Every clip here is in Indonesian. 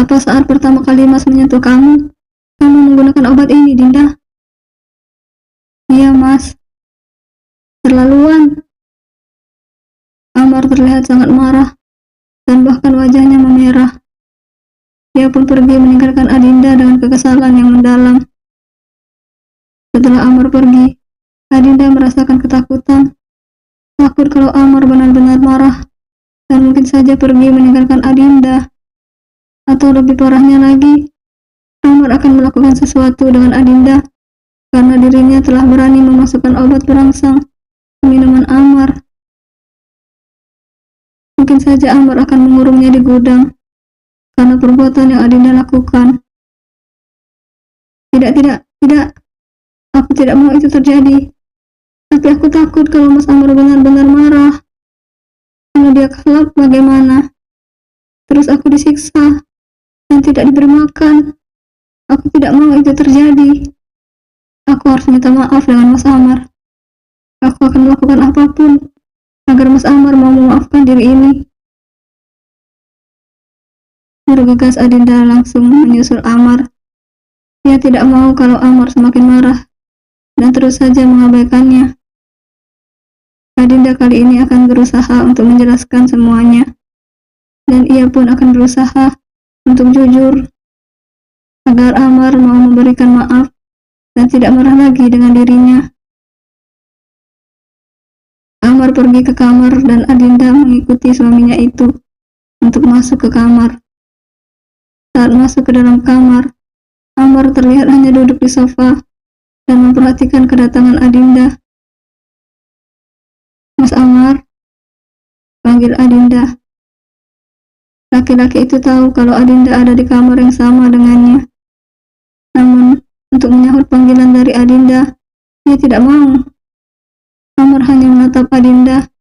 Apa saat pertama kali Mas menyentuh kamu menggunakan obat ini, Dinda? Iya, Mas. Terlaluan. Amar terlihat sangat marah dan bahkan wajahnya memerah. Dia pun pergi meninggalkan Adinda dengan kekesalan yang mendalam. Setelah Amar pergi, Adinda merasakan ketakutan. Takut kalau Amar benar-benar marah dan mungkin saja pergi meninggalkan Adinda. Atau lebih parahnya lagi, Amar akan melakukan sesuatu dengan Adinda karena dirinya telah berani memasukkan obat perangsang ke minuman Amar. Mungkin saja Amar akan mengurungnya di gudang karena perbuatan yang Adinda lakukan. Tidak. Aku tidak mau itu terjadi. Tapi aku takut kalau Mas Amar benar-benar marah. Kalau dia kalap bagaimana? Terus aku disiksa dan tidak diberi makan. Aku tidak mau itu terjadi. Aku harus minta maaf dengan Mas Amar. Aku akan melakukan apapun agar Mas Amar mau memaafkan diri ini. Bergegas Adinda langsung menyusul Amar. Dia tidak mau kalau Amar semakin marah dan terus saja mengabaikannya. Adinda kali ini akan berusaha untuk menjelaskan semuanya, dan ia pun akan berusaha untuk jujur agar Amar mau memberikan maaf dan tidak marah lagi dengan dirinya. Amar pergi ke kamar dan Adinda mengikuti suaminya itu untuk masuk ke kamar. Saat masuk ke dalam kamar, Amar terlihat hanya duduk di sofa dan memperhatikan kedatangan Adinda. Mas Amar, panggil Adinda. Laki-laki itu tahu kalau Adinda ada di kamar yang sama dengannya. Namun, untuk menyahut panggilan dari Adinda, dia tidak mau. Amar hanya menatap Adinda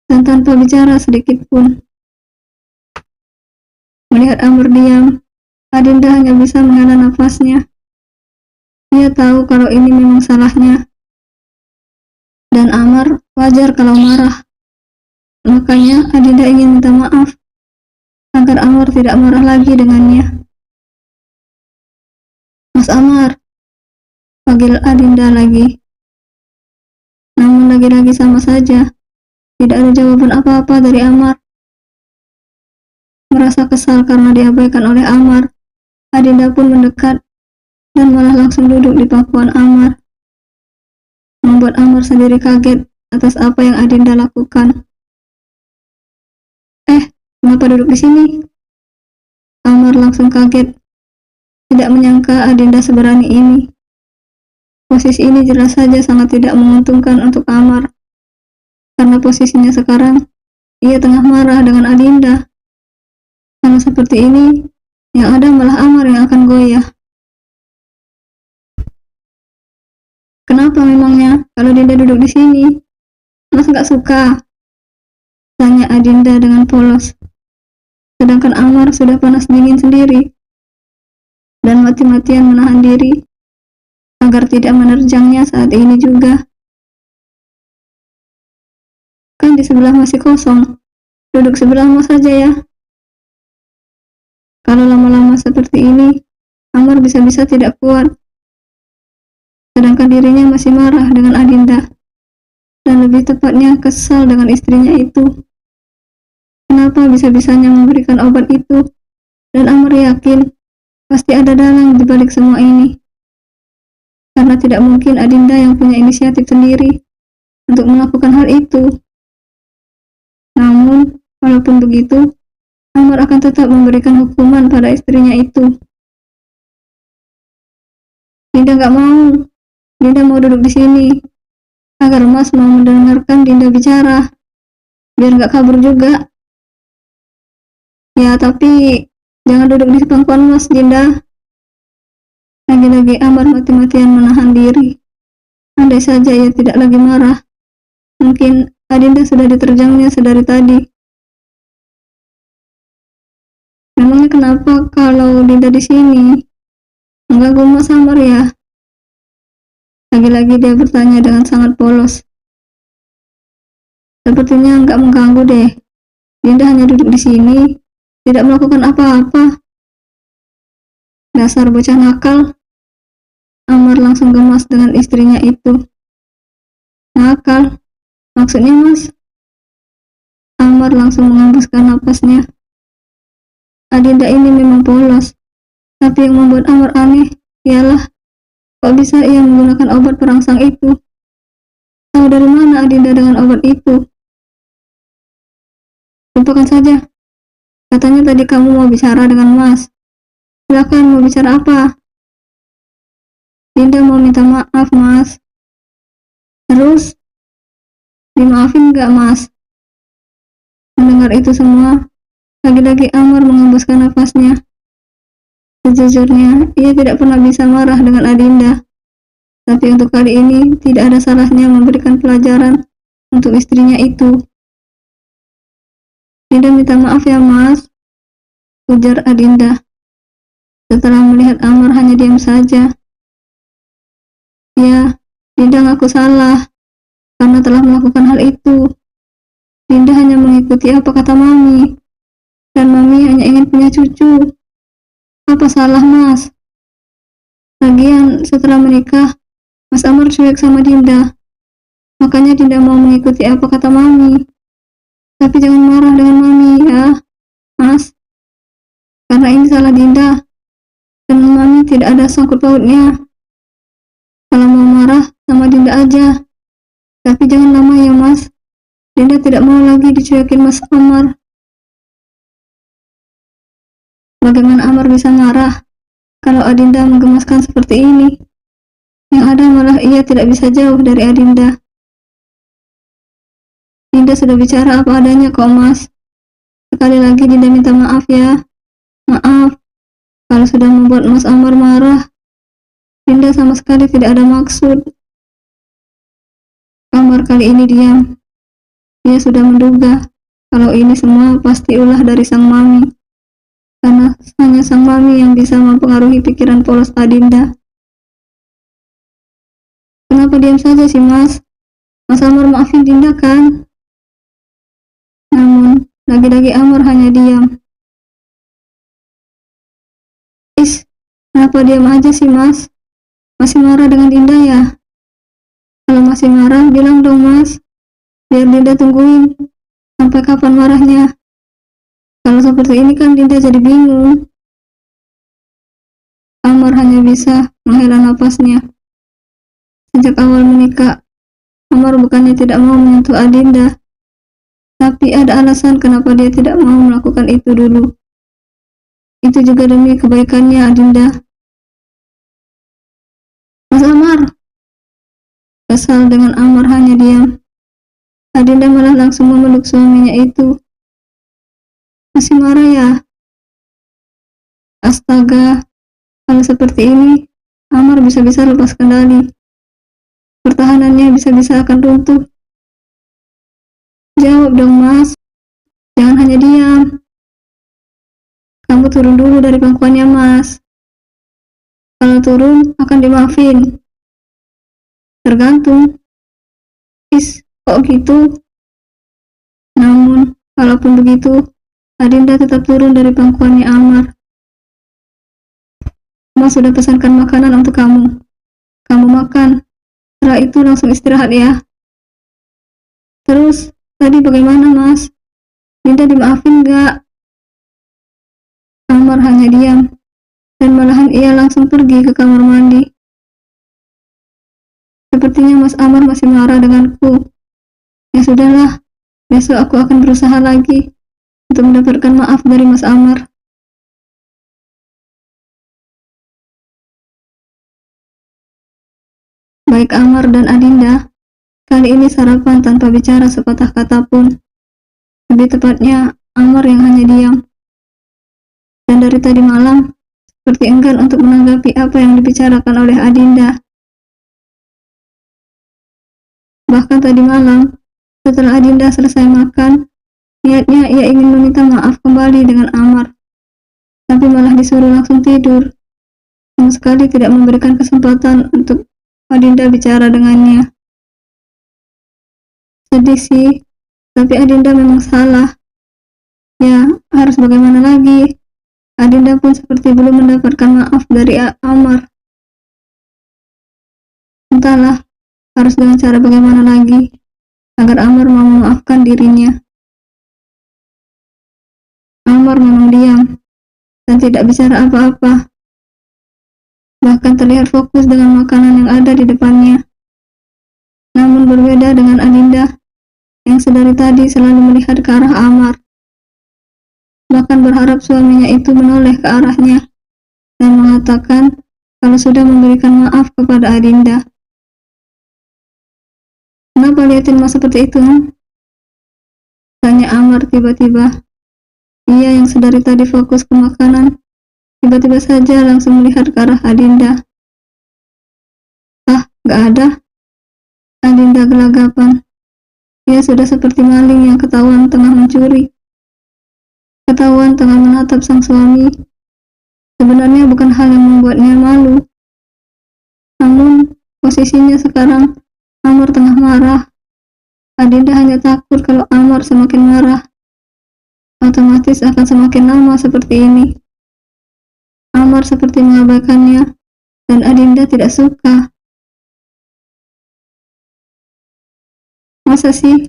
dan tanpa bicara sedikit pun. Melihat Amar diam, Adinda hanya bisa menghela nafasnya. Dia tahu kalau ini memang salahnya. Dan Amar wajar kalau marah. Makanya Adinda ingin minta maaf agar Amar tidak marah lagi dengannya. Mas Amar, panggil Adinda lagi. Namun lagi-lagi sama saja. Tidak ada jawaban apa-apa dari Amar. Merasa kesal karena diabaikan oleh Amar, Adinda pun mendekat dan malah langsung duduk di pangkuan Amar. Membuat Amar sendiri kaget atas apa yang Adinda lakukan. Kenapa duduk di sini? Amar langsung kaget. Tidak menyangka Adinda seberani ini. Posisi ini jelas saja sangat tidak menguntungkan untuk Amar. Karena posisinya sekarang, ia tengah marah dengan Adinda. Karena seperti ini, yang ada malah Amar yang akan goyah. Kenapa memangnya kalau Dinda duduk di sini? Mas nggak suka? Tanya Adinda dengan polos. Sedangkan Amar sudah panas dingin sendiri dan mati-matian menahan diri agar tidak menerjangnya saat ini juga. Kan di sebelah masih kosong, duduk sebelahmu saja ya. Kalau lama-lama seperti ini, Amar bisa-bisa tidak kuat. Sedangkan dirinya masih marah dengan Adinda, dan lebih tepatnya kesal dengan istrinya itu. Kenapa bisa-bisanya memberikan obat itu? Dan Amar yakin pasti ada dalang di balik semua ini. Karena tidak mungkin Adinda yang punya inisiatif sendiri untuk melakukan hal itu. Namun, walaupun begitu, Amar akan tetap memberikan hukuman pada istrinya itu. Dinda gak mau. Dinda mau duduk di sini agar Mas mau mendengarkan Dinda bicara, biar gak kabur juga. Ya, tapi jangan duduk di pangkuan Mas, Dinda. Lagi-lagi Amar mati-matian menahan diri. Andai saja ia tidak lagi marah, mungkin Adinda sudah diterjangnya sedari tadi. Memangnya kenapa kalau Dinda di sini? Mengganggu Mas Amar ya? Lagi-lagi dia bertanya dengan sangat polos. Sepertinya enggak mengganggu deh. Dinda hanya duduk di sini, tidak melakukan apa-apa. Dasar bocah nakal. Amar langsung gemas dengan istrinya itu. Nakal? Maksudnya Mas? Amar langsung menghembuskan napasnya. Adinda ini memang polos, tapi yang membuat Amar aneh ialah kok bisa ia menggunakan obat perangsang itu. Tahu dari mana Adinda dengan obat itu? Lupakan saja. Katanya tadi kamu mau bicara dengan Mas. Silakan, mau bicara apa? Dinda mau minta maaf, Mas. Terus? Dimaafin gak, Mas? Mendengar itu semua, lagi-lagi Amar menghembuskan nafasnya. Sejujurnya, ia tidak pernah bisa marah dengan Adinda. Tapi untuk kali ini, tidak ada salahnya memberikan pelajaran untuk istrinya itu. Dinda minta maaf ya, Mas, ujar Adinda. Setelah melihat Amar hanya diam saja. Ya, Dinda ngaku salah karena telah melakukan hal itu. Dinda hanya mengikuti apa kata Mami, dan Mami hanya ingin punya cucu. Apa salah, Mas? Lagian, setelah menikah, Mas Amar cuek sama Dinda. Makanya Dinda mau mengikuti apa kata Mami. Tapi jangan marah dengan Mami ya, Mas. Karena ini salah Dinda, dan Mami tidak ada sangkut pautnya. Kalau mau marah, sama Dinda aja. Tapi jangan lama ya, Mas. Dinda tidak mau lagi dicuekin Mas Amar. Bagaimana Amar bisa marah kalau Adinda menggemaskan seperti ini? Yang ada malah ia tidak bisa jauh dari Adinda. Dinda sudah bicara apa adanya kok, Mas. Sekali lagi Dinda minta maaf ya. Maaf kalau sudah membuat Mas Amar marah. Dinda sama sekali tidak ada maksud. Amar kali ini diam. Ia sudah menduga kalau ini semua pasti ulah dari sang Mami. Karena hanya sang Mami yang bisa mempengaruhi pikiran polos Adinda. Kenapa diam saja sih, Mas? Mas Amar maafin Dinda kan? Namun, lagi-lagi Amar hanya diam. Kenapa diam aja sih, Mas? Masih marah dengan Dinda ya? Kalau masih marah, bilang dong, Mas. Biar Dinda tungguin. Sampai kapan marahnya? Kalau seperti ini kan Dinda jadi bingung. Amar hanya bisa menghela napasnya. Sejak awal menikah, Amar bukannya tidak mau menyentuh Adinda, tapi ada alasan kenapa dia tidak mau melakukan itu dulu. Itu juga demi kebaikannya Adinda. Mas Amar! Kesal dengan Amar hanya diam. Adinda malah langsung memeluk suaminya itu. Masih marah ya? Astaga, kalau seperti ini, Amar bisa-bisa lepas kendali. Pertahanannya bisa-bisa akan runtuh. Jawab dong, Mas. Jangan hanya diam. Kamu turun dulu dari pangkuannya, Mas. Kalau turun, akan dimaafin. Tergantung. Kok gitu? Namun, kalaupun begitu, Adinda tetap turun dari pangkuannya Amar. Mas sudah pesankan makanan untuk kamu. Kamu makan. Setelah itu langsung istirahat ya. Terus, tadi bagaimana, Mas? Dinda dimaafin gak? Amar hanya diam, dan malahan ia langsung pergi ke kamar mandi. Sepertinya Mas Amar masih marah denganku. Ya sudahlah, besok aku akan berusaha lagi untuk mendapatkan maaf dari Mas Amar. Baik Amar dan Adinda, kali ini sarapan tanpa bicara sepatah kata pun. Lebih tepatnya, Amar yang hanya diam. Dan dari tadi malam, seperti enggan untuk menanggapi apa yang dibicarakan oleh Adinda. Bahkan tadi malam, setelah Adinda selesai makan, niatnya ia ingin meminta maaf kembali dengan Amar. Tapi malah disuruh langsung tidur. Sama sekali tidak memberikan kesempatan untuk Adinda bicara dengannya. Sedih sih, tapi Adinda memang salah. Ya, harus bagaimana lagi? Adinda pun seperti belum mendapatkan maaf dari Amar. Entahlah harus dengan cara bagaimana lagi agar Amar mau memaafkan dirinya. Amar memang diam dan tidak bicara apa-apa, bahkan terlihat fokus dengan makanan yang ada di depannya. Namun berbeda dengan Adinda yang sedari tadi selalu melihat ke arah Amar, bahkan berharap suaminya itu menoleh ke arahnya dan mengatakan kalau sudah memberikan maaf kepada Adinda. Kenapa liatin Mas seperti itu? Tanya Amar tiba-tiba. Ia yang sedari tadi fokus ke makanan, tiba-tiba saja langsung melihat ke arah Adinda. Ah, gak ada. Adinda gelagapan. Ia sudah seperti maling yang ketahuan tengah mencuri. Ketahuan tengah menatap sang suami. Sebenarnya bukan hal yang membuatnya malu. Namun, posisinya sekarang Amar tengah marah. Adinda hanya takut kalau Amar semakin marah, otomatis akan semakin lama seperti ini. Amar seperti mengabaikannya, dan Adinda tidak suka. Masa sih?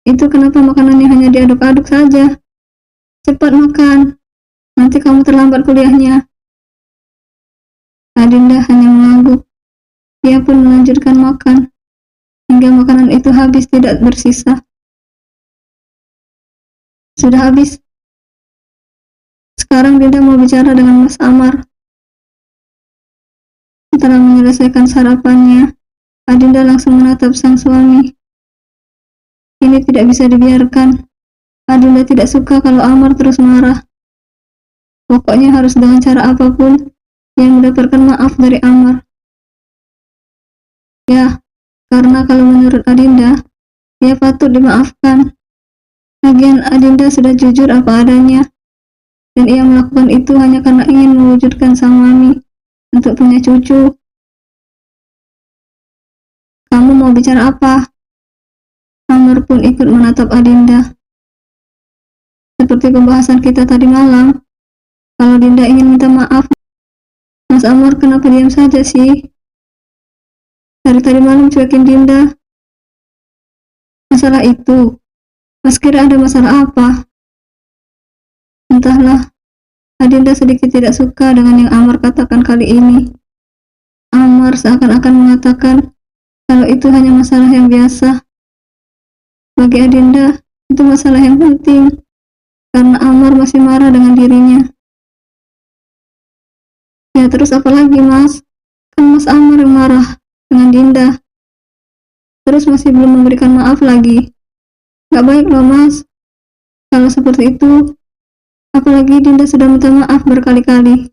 Itu kenapa makanannya hanya diaduk-aduk saja? Cepat makan, nanti kamu terlambat kuliahnya. Adinda hanya mengangguk. Ia pun melanjutkan makan hingga makanan itu habis tidak bersisa. Sudah habis. Sekarang Dinda mau bicara dengan Mas Amar. Setelah menyelesaikan sarapannya, Adinda langsung menatap sang suami. Ini tidak bisa dibiarkan. Adinda tidak suka kalau Amar terus marah. Pokoknya harus dengan cara apapun yang mendapatkan maaf dari Amar. Ya, karena kalau menurut Adinda, ia patut dimaafkan. Lagian Adinda sudah jujur apa adanya, dan ia melakukan itu hanya karena ingin mewujudkan sang mami untuk punya cucu. Kamu mau bicara apa? Amar pun ikut menatap Adinda. Seperti pembahasan kita tadi malam, kalau Dinda ingin minta maaf, Mas Amar kenapa diam saja sih? Dari tadi malam cuekin Dinda. Masalah itu, Mas kira ada masalah apa? Entahlah, Adinda sedikit tidak suka dengan yang Amar katakan kali ini. Amar seakan-akan mengatakan kalau itu hanya masalah yang biasa. Bagi Adinda, itu masalah yang penting, karena Amar masih marah dengan dirinya. Ya terus apa lagi Mas? Kan Mas Amar yang marah dengan Dinda. Terus masih belum memberikan maaf lagi. Gak baik loh Mas. Kalau seperti itu, apalagi Dinda sudah minta maaf berkali-kali.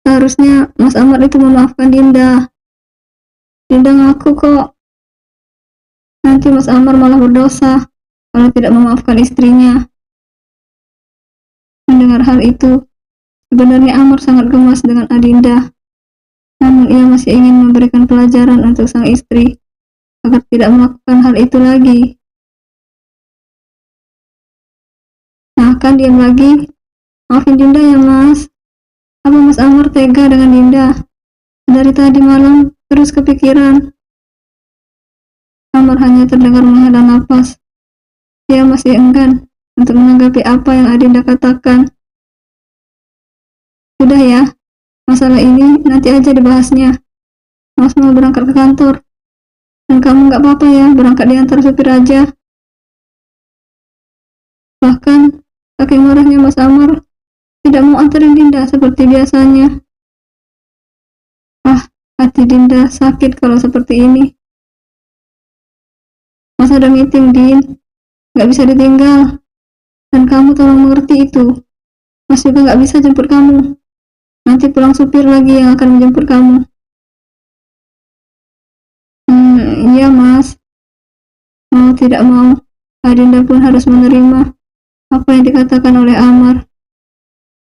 Seharusnya Mas Amar itu memaafkan Dinda. Dinda ngaku kok. Nanti Mas Amar malah berdosa kalau tidak memaafkan istrinya. Mendengar hal itu, sebenarnya Amar sangat gemas dengan Adinda. Namun ia masih ingin memberikan pelajaran untuk sang istri agar tidak melakukan hal itu lagi. Nah kan diam lagi. Maafin Dinda ya Mas. Apa Mas Amar tega dengan Dinda? Dari tadi malam terus kepikiran. Amar hanya terdengar menghela nafas. Dia masih enggan untuk menanggapi apa yang Adinda katakan. Sudah ya, masalah ini nanti aja dibahasnya. Mas mau berangkat ke kantor. Dan kamu gak apa-apa ya berangkat diantar supir aja. Bahkan, saking marahnya Mas Amar tidak mau antarin Dinda seperti biasanya. Ah, hati Dinda sakit kalau seperti ini. Mas ada meeting, Din. Gak bisa ditinggal. Dan kamu tolong mengerti itu. Mas juga gak bisa jemput kamu. Nanti pulang supir lagi yang akan menjemput kamu. Iya Mas. Mau tidak mau, Adinda pun harus menerima apa yang dikatakan oleh Amar.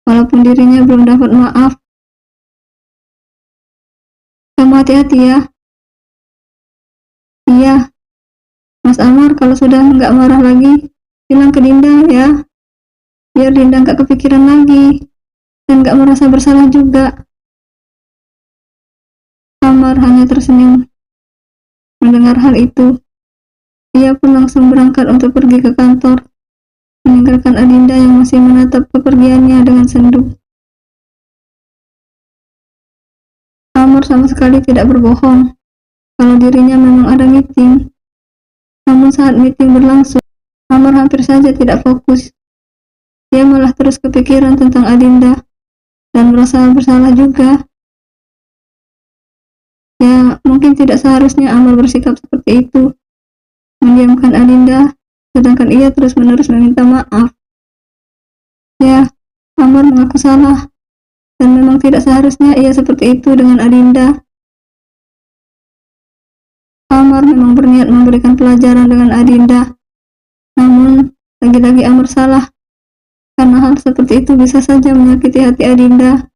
Walaupun dirinya belum dapat maaf. Kamu hati-hati ya. Iya. Mas Amar kalau sudah nggak marah lagi, bilang ke Dinda ya. biar Dinda gak kepikiran lagi dan gak merasa bersalah juga. Amar hanya tersenyum mendengar hal itu. Ia pun langsung berangkat untuk pergi ke kantor, meninggalkan Adinda yang masih menatap kepergiannya dengan sendu. Amar sama sekali tidak berbohong kalau dirinya memang ada meeting. Namun saat meeting berlangsung, Amar hampir saja tidak fokus. Dia malah terus kepikiran tentang Adinda dan merasa bersalah juga. Ya, mungkin tidak seharusnya Amar bersikap seperti itu, mendiamkan Adinda, sedangkan ia terus-menerus meminta maaf. Ya, Amar mengaku salah, dan memang tidak seharusnya ia seperti itu dengan Adinda. Amar memang berniat memberikan pelajaran dengan Adinda, namun lagi-lagi Amar salah, karena hal seperti itu bisa saja menyakiti hati Adinda.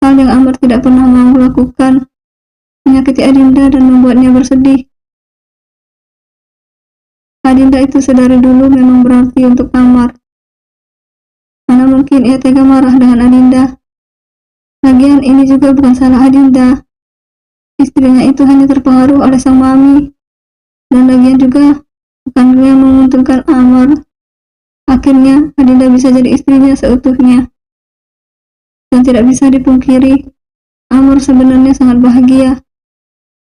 Hal yang Amar tidak pernah mau lakukan, menyakiti Adinda dan membuatnya bersedih. Adinda itu sedari dulu memang berarti untuk Amar. Mana mungkin ia tega marah dengan Adinda. Lagian ini juga bukan salah Adinda. Istrinya itu hanya terpengaruh oleh sang mami. Dan lagian juga bukan yang menguntungkan Amar. Akhirnya Adinda bisa jadi istrinya seutuhnya. Dan tidak bisa dipungkiri, Amar sebenarnya sangat bahagia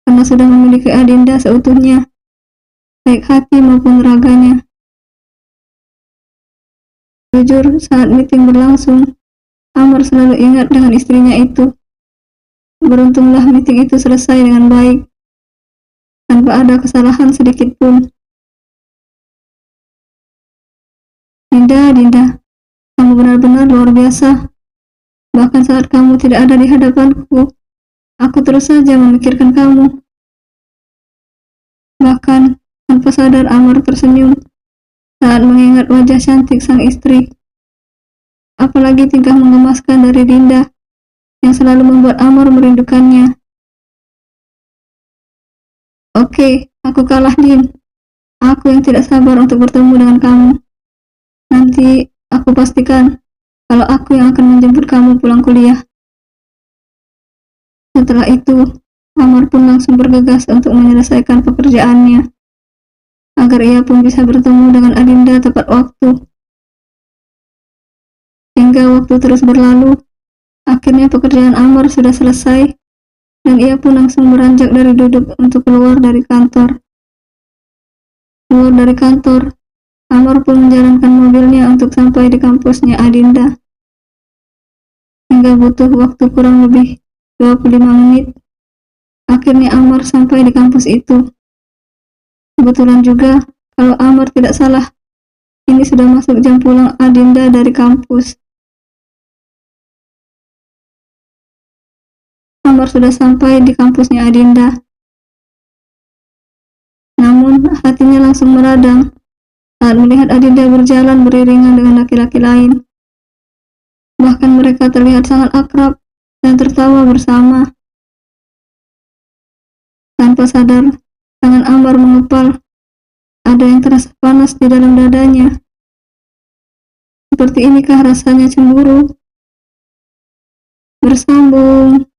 karena sudah memiliki Adinda seutuhnya, baik hati maupun raganya. Jujur, saat meeting berlangsung, Amar selalu ingat dengan istrinya itu. Beruntunglah meeting itu selesai dengan baik, tanpa ada kesalahan sedikit pun. Dinda, kamu benar-benar luar biasa. Bahkan saat kamu tidak ada di hadapanku, aku terus saja memikirkan kamu. Bahkan tanpa sadar Amar tersenyum saat mengingat wajah cantik sang istri. Apalagi tingkah menggemaskan dari Dinda yang selalu membuat Amar merindukannya. Oke, aku kalah, Din. Aku yang tidak sabar untuk bertemu dengan kamu. Nanti aku pastikan kalau aku yang akan menjemput kamu pulang kuliah. Setelah itu, Amar pun langsung bergegas untuk menyelesaikan pekerjaannya, agar ia pun bisa bertemu dengan Adinda tepat waktu. Hingga waktu terus berlalu, akhirnya pekerjaan Amar sudah selesai, dan ia pun langsung beranjak dari duduk untuk keluar dari kantor. Keluar dari kantor, Amar pun menjalankan mobilnya untuk sampai di kampusnya Adinda. Hingga butuh waktu kurang lebih 25 menit, akhirnya Amar sampai di kampus itu. Kebetulan juga, kalau Amar tidak salah, ini sudah masuk jam pulang Adinda dari kampus. Amar sudah sampai di kampusnya Adinda. Namun, hatinya langsung meradang saat melihat Adinda berjalan beriringan dengan laki-laki lain. Bahkan mereka terlihat sangat akrab dan tertawa bersama. Tanpa sadar, tangan Amar mengepal. Ada yang terasa panas di dalam dadanya. Seperti inikah rasanya cemburu? Bersambung.